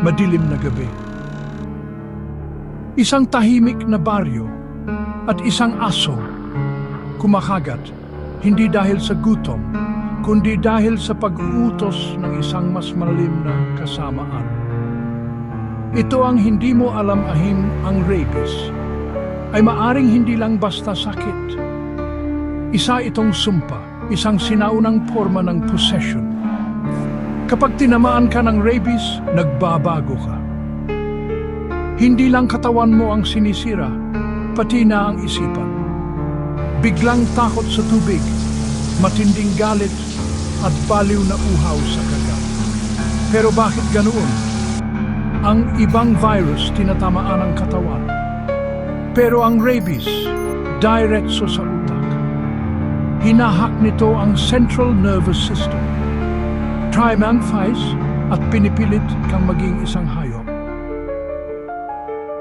madilim na gabi. Isang tahimik na baryo at isang aso kumakagat, hindi dahil sa gutom, kundi dahil sa pag-uutos ng isang mas malalim na kasamaan. Ito ang hindi mo alam ahim, ang rabies ay maaring hindi lang basta sakit. Isa itong sumpa, isang sinaunang forma ng possession. Kapag tinamaan ka ng rabies, nagbabago ka. Hindi lang katawan mo ang sinisira, pati na ang isipan. Biglang takot sa tubig, matinding galit at baliw na uhaw sa kagat. Pero bakit ganoon? Ang ibang virus tinatamaan ang katawan. Pero ang rabies, diretso sa utak. Hinahak nito ang central nervous system. Triumphize at pinipilit kang maging isang hayop.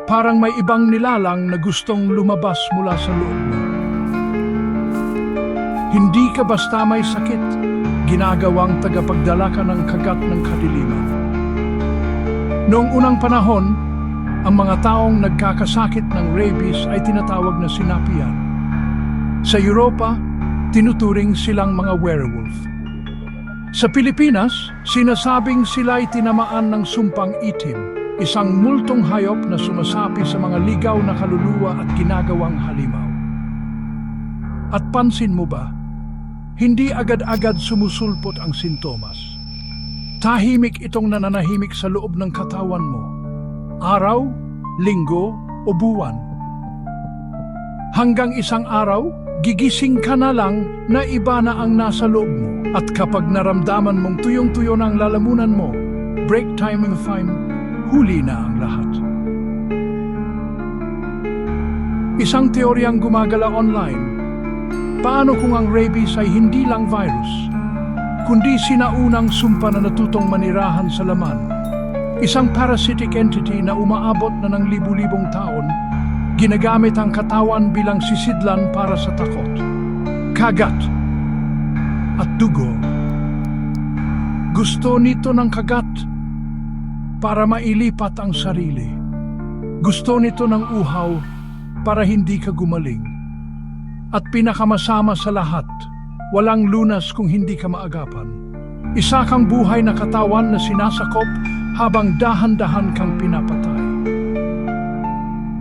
Parang may ibang nilalang na gustong lumabas mula sa loob mo. Hindi ka basta may sakit, ginagawang tagapagdala ka ng kagat ng kadiliman. Noong unang panahon, ang mga taong nagkakasakit ng rabies ay tinatawag na sinapian. Sa Europa, tinuturing silang mga werewolf. Sa Pilipinas, sinasabing sila'y tinamaan ng sumpang itim, isang multong hayop na sumasapi sa mga ligaw na kaluluwa at ginagawang halimaw. At pansin mo ba, hindi agad-agad sumusulpot ang sintomas. Tahimik itong nananahimik sa loob ng katawan mo. Araw, linggo o buwan. Hanggang isang araw, gigising ka na lang na iba na ang nasa loob mo. At kapag naramdaman mong tuyong-tuyo na ang lalamunan mo, break time and time, huli na ang lahat. Isang teoryang gumagala online. Paano kung ang rabies ay hindi lang virus, kundi sinaunang sumpa na natutong manirahan sa laman? Isang parasitic entity na umaabot na ng libu-libong taon, ginagamit ang katawan bilang sisidlan para sa takot, kagat, at dugo. Gusto nito ng kagat para mailipat ang sarili. Gusto nito ng uhaw para hindi ka gumaling. At pinakamasama sa lahat, walang lunas kung hindi ka maagapan. Isa kang buhay na katawan na sinasakop habang dahan-dahan kang pinapatay.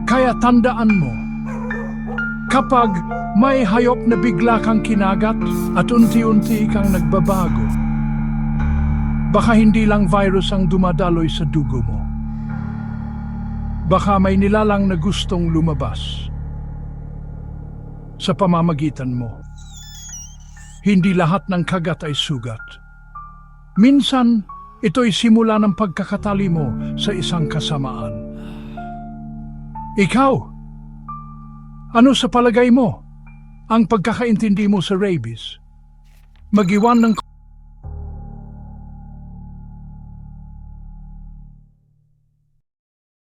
Kaya tandaan mo, kapag may hayop na bigla kang kinagat at unti-unti kang nagbabago, baka hindi lang virus ang dumadaloy sa dugo mo. Baka may nilalang na gustong lumabas sa pamamagitan mo. Hindi lahat ng kagat ay sugat. Minsan, ito'y simula ng pagkakatali mo sa isang kasamaan. Ikaw, ano sa palagay mo ang pagkakaintindi mo sa rabies? Mag-iwan ng